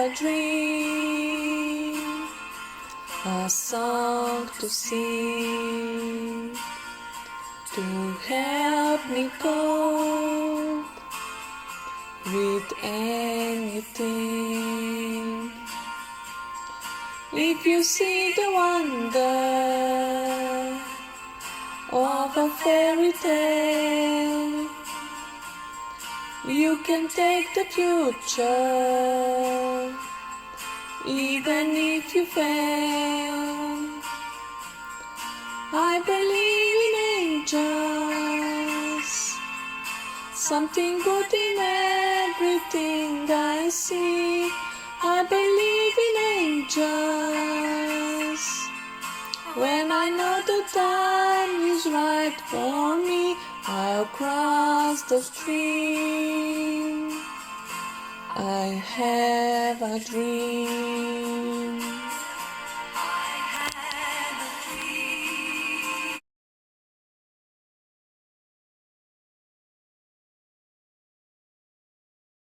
a dream, a song to sing, to help me cope with anything. If you see the wonder of a fairy tale, you can take the future, even if you fail. I believe in angels, something good in everything I see. I believe in angels, when I know the time is right for me, I'll cross the stream. I have a dream.